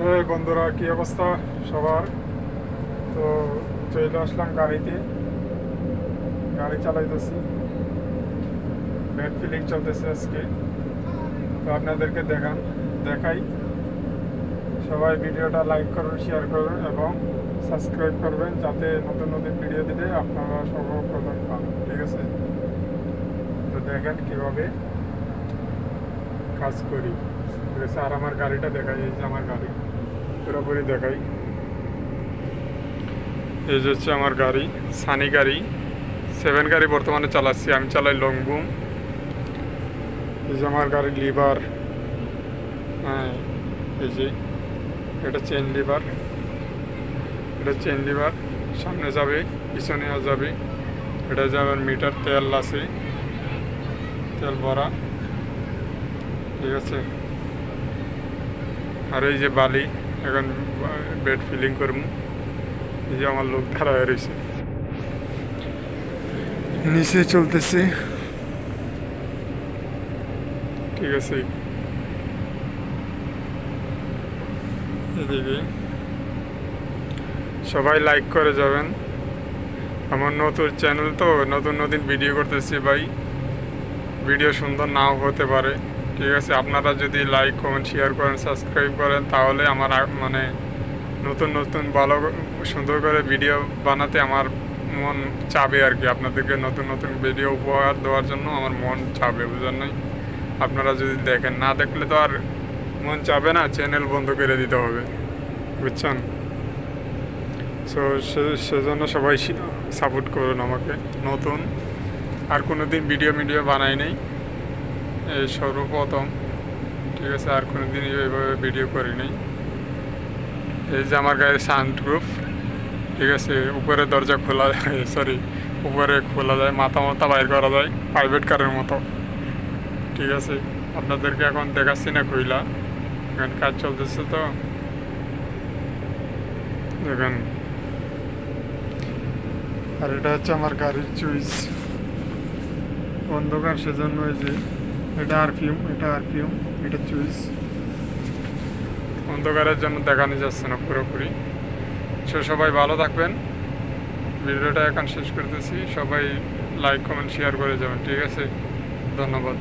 এই বন্ধুরা, কি অবস্থা সবার? তো চলে আসলাম গাড়িতে, গাড়ি চালাইতেছি, ব্যাড ফিলিং চলতেছে আজকে। তো আপনাদেরকে দেখাই। সবাই ভিডিওটা লাইক করুন, শেয়ার করুন এবং সাবস্ক্রাইব করবেন, যাতে নতুন নতুন ভিডিও দিলে আপনারা সর্বপ্রথম পান। ঠিক আছে? তো দেখেন কীভাবে কাজ করি। ঠিক আছে? আর আমার গাড়িটা দেখাই, এই যে আমার গাড়ি পুরোপুরি দেখাই। এই যে হচ্ছে আমার গাড়ি, সানি গাড়ি, 7 গাড়ি বর্তমানে চালাচ্ছি। আমি চালাই লং বুম। এই যে আমার গাড়ির লিভার, হ্যাঁ এই যে এটা চেন লিভার, সামনে যাবে, পিছনে যাবে। এটা যাবে মিটার, তেল আছে, তেল ভরা। ঠিক আছে? আর এই যে বালি, এখন বেড ফিলিং করবো। এই যে আমার লোক দাঁড়ায় রয়েছে, নিচে চলতেছে। ঠিক আছে? এদিকে সবাই লাইক করে যাবেন। আমার নতুন চ্যানেল, তো নতুন নতুন ভিডিও করতেছি ভাই। ভিডিও সুন্দর নাও হতে পারে। ঠিক আছে? আপনারা যদি লাইক, কমেন্ট, শেয়ার করেন, সাবস্ক্রাইব করেন, তাহলে আমার মানে নতুন নতুন ভালো সুন্দর করে ভিডিও বানাতে আমার মন চাবে আর কি। আপনাদেরকে নতুন নতুন ভিডিও উপহার দেওয়ার জন্য আমার মন চাবে, বুঝলেন নাই? আপনারা যদি দেখেন, না দেখলে তো আর মন চাবে না, চ্যানেল বন্ধ করে দিতে হবে, বুঝছেন? সো সেজন্য সবাই সাপোর্ট করুন আমাকে। নতুন আর কোনো দিন ভিডিও বানাই নেই, এই সর্বপ্রথম। ঠিক আছে? আর কোনো দিন এইভাবে ভিডিও করি নেই। এই যে আমার গায়ে সানরুফ, ঠিক আছে? উপরে দরজা খোলা যায়, সরি, উপরে খোলা যায়, মাথা বাইর করা যায় প্রাইভেট কারের মতো। ঠিক আছে? আপনাদেরকে এখন দেখাচ্ছি না খুইলা, এখন কাজ চলতেছে তো দেখেন। আর এটা হচ্ছে আমার গাড়ির চুইস, অন্ধকার সেজন্য। এই যে এটা আরপিএম, এটা চুইস। অন্ধকারের জন্য দেখানো যাচ্ছে না পুরোপুরি। সবাই ভালো থাকবেন। ভিডিওটা এখন শেষ করতেছি। সবাই লাইক, কমেন্ট, শেয়ার করে যাবেন। ঠিক আছে? ধন্যবাদ।